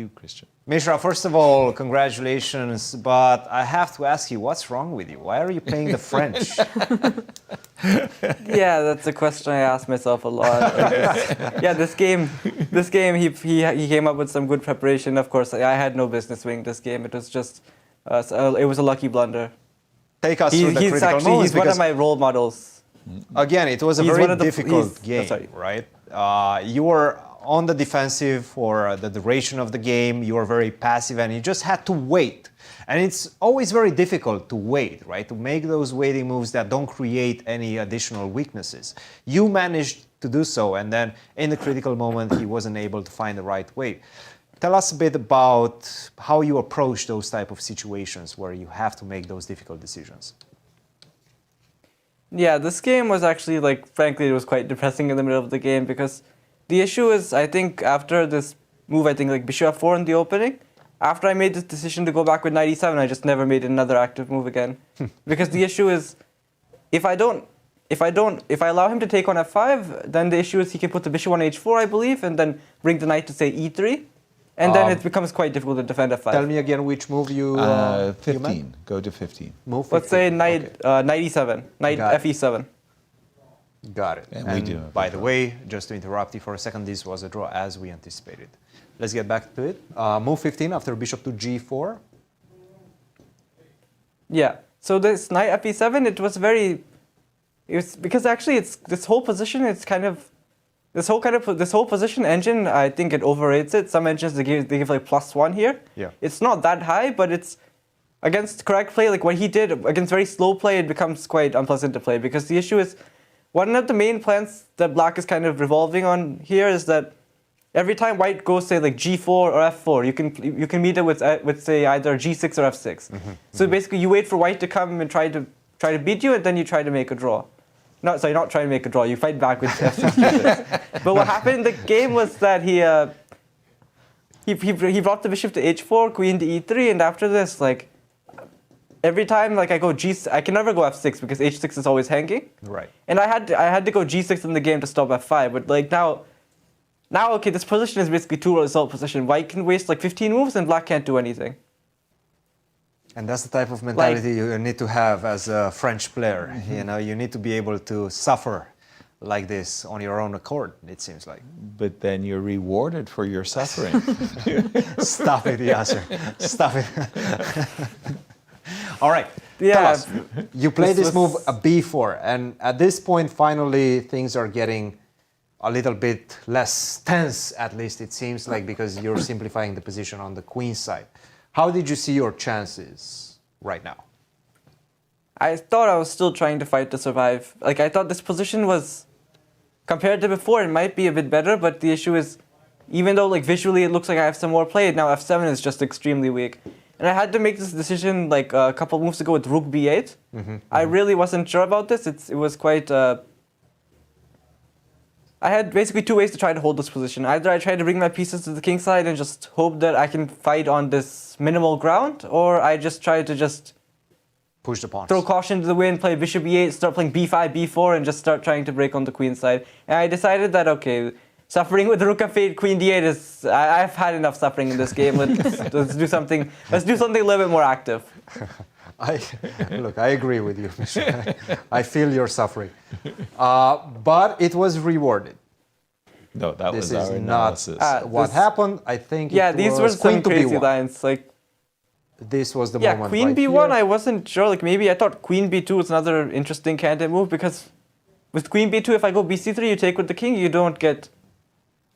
You, Christian. Mishra, first of all, congratulations, but I have to ask you, what's wrong with you? Why are you playing the French? Yeah, that's a question I ask myself a lot. Yeah, this game, he came up with some good preparation. Of course, I had no business winning this game. It was just, it was a lucky blunder. Take us through the critical moments. He's one of my role models. Again, it was a very difficult game, right? You were on the defensive for the duration of the game. You were very passive, and you just had to wait. And it's always very difficult to wait, right? To make those waiting moves that don't create any additional weaknesses. You managed to do so, and then in the critical moment, he wasn't able to find the right way. Tell us a bit about how you approach those type of situations where you have to make those difficult decisions. Yeah, this game was actually, like, frankly, it was quite depressing in the middle of the game because the issue is, I think, after this move, I think, like, bishop f4 in the opening, after I made this decision to go back with knight e7, I just never made another active move again. Because the issue is, if I allow him to take on f5, then the issue is he can put the bishop on h4, I believe, and then bring the knight to, say, e3. And then it becomes quite difficult to defend f5. Tell me again which move you 15. You Go to 15. Move 15. Let's say knight, knight e7, knight fe7. Got it. And by the way, just to interrupt you for a second, this was a draw as we anticipated. Let's get back to it. Move 15 after bishop to g4. Yeah. So this knight fe7, it was because actually it's this whole position. It's kind of this whole position engine. I think it overrates it. Some engines they give like +1 here. Yeah. It's not that high, but it's against correct play. Like what he did against very slow play, it becomes quite unpleasant to play because the issue is one of the main plans that black is kind of revolving on here is that every time white goes, say, like g4 or f4, you can meet it with say either g6 or f6. So basically, you wait for white to come and try to beat you, and then you try to make a draw. Not trying to make a draw. You fight back with f6, g6. But what happened in the game was that he brought the bishop to h4, queen to e3, and after this, like every time like I go I can never go f6 because h6 is always hanging. Right. And I had to go g6 in the game to stop f5, but like now, okay, this position is basically two-result position. White can waste like 15 moves and black can't do anything. And that's the type of mentality you need to have as a French player. You know, you need to be able to suffer like this on your own accord, it seems like. But then you're rewarded for your suffering. Stop it, Yasser. Stop it. All right. Yeah. Tell us, you play this move a b4, and at this point, finally, things are getting a little bit less tense, at least it seems like, because you're simplifying the position on the queen side. How did you see your chances right now? I thought I was still trying to fight to survive. Like, I thought this position was, compared to before, it might be a bit better, but the issue is, even though like visually it looks like I have some more play, now f7 is just extremely weak. And I had to make this decision like a couple moves ago with rook b8. I really wasn't sure about this. It was quite... I had basically two ways to try to hold this position. Either I try to bring my pieces to the king side and just hope that I can fight on this minimal ground, or I just try to just push the pawns, throw caution to the wind, play bishop e8, start playing b5, b4, and just start trying to break on the queen side. And I decided that, okay, suffering with the rook f8, queen d8 is... I've had enough suffering in this game. Let's do something a little bit more active. Look, I agree with you, Mishra. I feel your suffering. But it was rewarded. No, that this was our analysis. What happened, I think these were some crazy lines. Like, this was the moment queen right b1, here. I wasn't sure. Like, maybe I thought queen b2 was another interesting candidate move, because with queen b2, if I go bc3, you take with the king, you get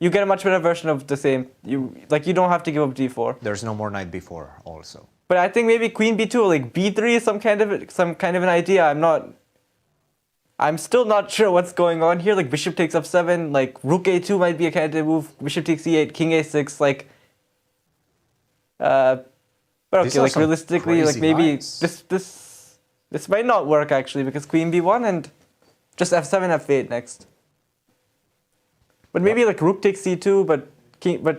a much better version of the same. You don't have to give up d4. There's no more knight b4 also. But I think maybe queen b2, like b3 is some kind of an idea. I'm still not sure what's going on here. Like bishop takes f7, like rook a2 might be a candidate move. Bishop takes e8, king a6, like. But okay, like realistically, like maybe this might not work actually, because queen b1 and just f7, f8 next. But maybe like rook takes c2, but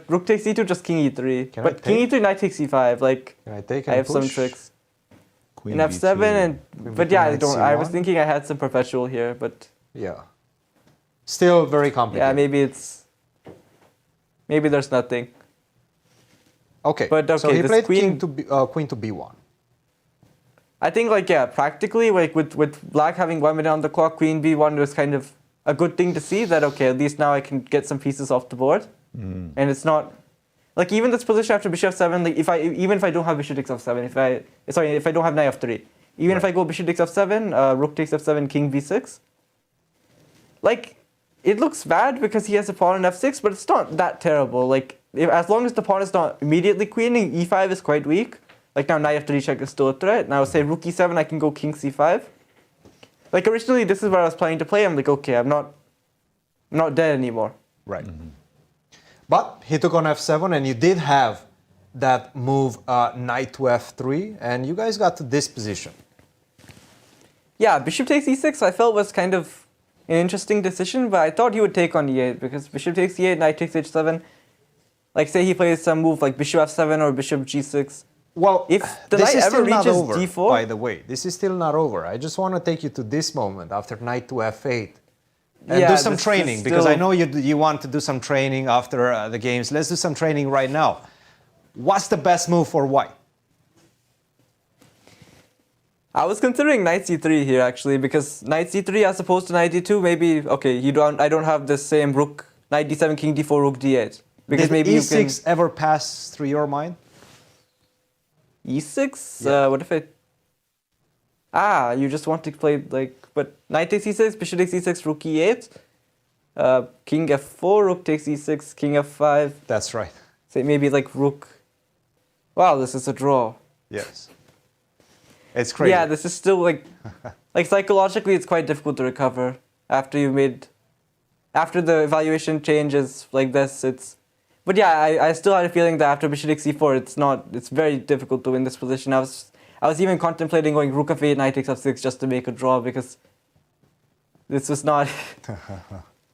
rook takes e2, just king e3. But king e3, knight takes e5. Like, I have some tricks. Queen in f7 and but yeah, I was thinking I had some perpetual here, but yeah, still very complicated. Yeah, maybe there's nothing. Okay. But okay, so he this played queen queen to b1. I think, like, yeah, practically, like, with black having 1 minute on the clock, queen b1 was kind of a good thing to see that, okay, at least now I can get some pieces off the board. And it's not, like, even this position after bishop f7, like, even if I don't have bishop takes f7, if I don't have knight f3, even if I go bishop takes f7, rook takes f7, king b6, like, it looks bad because he has a pawn on f6, but it's not that terrible. Like, as long as the pawn is not immediately queening, e5 is quite weak. Like now knight f3 check is still a threat. Now say rook e7, I can go king c5. Like originally, this is where I was planning to play. I'm like, okay, I'm not dead anymore. Right. But he took on f7, and you did have that move knight to f3, and you guys got to this position. Yeah, bishop takes e6 I felt was kind of an interesting decision, but I thought he would take on e8 because bishop takes e8, knight takes h7. Like say he plays some move like bishop f7 or bishop g6. Well, if the this knight is ever still not reaches over, d4, by the way. This is still not over. I just want to take you to this moment after knight to f8 and yeah, do some this training is because I still- know you want to do some training after the games. Let's do some training right now. What's the best move for white? I was considering knight c3 here actually because knight c3 as opposed to knight d2 maybe okay I don't have the same rook knight d7 king d4 rook d8 because Did maybe e6 you can ever pass through your mind? e6 Yeah. what if you just want to play like but knight takes e6 bishop takes e6 rook e8 king f4 rook takes e6 king f5 That's right. say maybe like rook wow this is a draw. Yes. It's crazy. Yeah, this is still like psychologically it's quite difficult to recover after the evaluation changes like this. But yeah, I still had a feeling that after bishop takes e4 it's very difficult to win this position. I was even contemplating going rook f8 knight takes f6 just to make a draw because this was not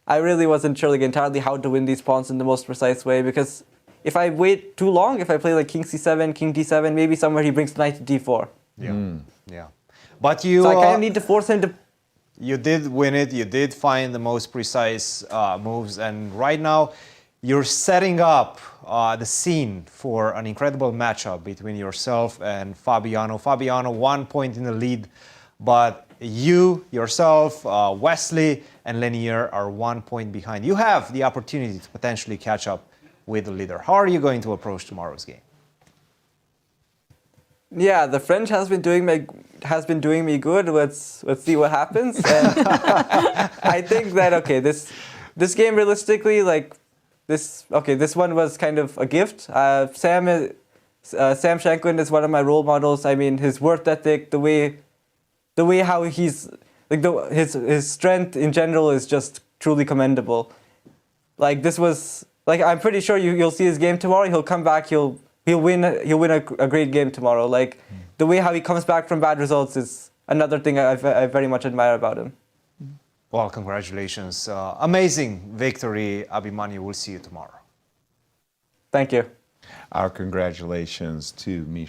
I really wasn't sure like entirely how to win these pawns in the most precise way because if I wait too long, if I play like king c7, king d7, maybe somewhere he brings knight to d4. Yeah. Yeah. But you. So I kind of need to force him to. You did win it. You did find the most precise moves, and right now, you're setting up the scene for an incredible matchup between yourself and Fabiano. Fabiano 1 point in the lead, but you yourself, Wesley, and Lenier are 1 point behind. You have the opportunity to potentially catch up with the leader. How are you going to approach tomorrow's game? Yeah, the French has been doing me good. Let's see what happens. And I think that okay, this game realistically this one was kind of a gift. Sam Shankland is one of my role models. I mean, his work ethic, the way how he's like his strength in general is just truly commendable. Like this was like I'm pretty sure you'll see his game tomorrow. He'll come back. He'll win a great game tomorrow. Like the way how he comes back from bad results is another thing I very much admire about him. Well, congratulations. Amazing victory, Abhimanyu. We'll see you tomorrow. Thank you. Our congratulations to Mishra.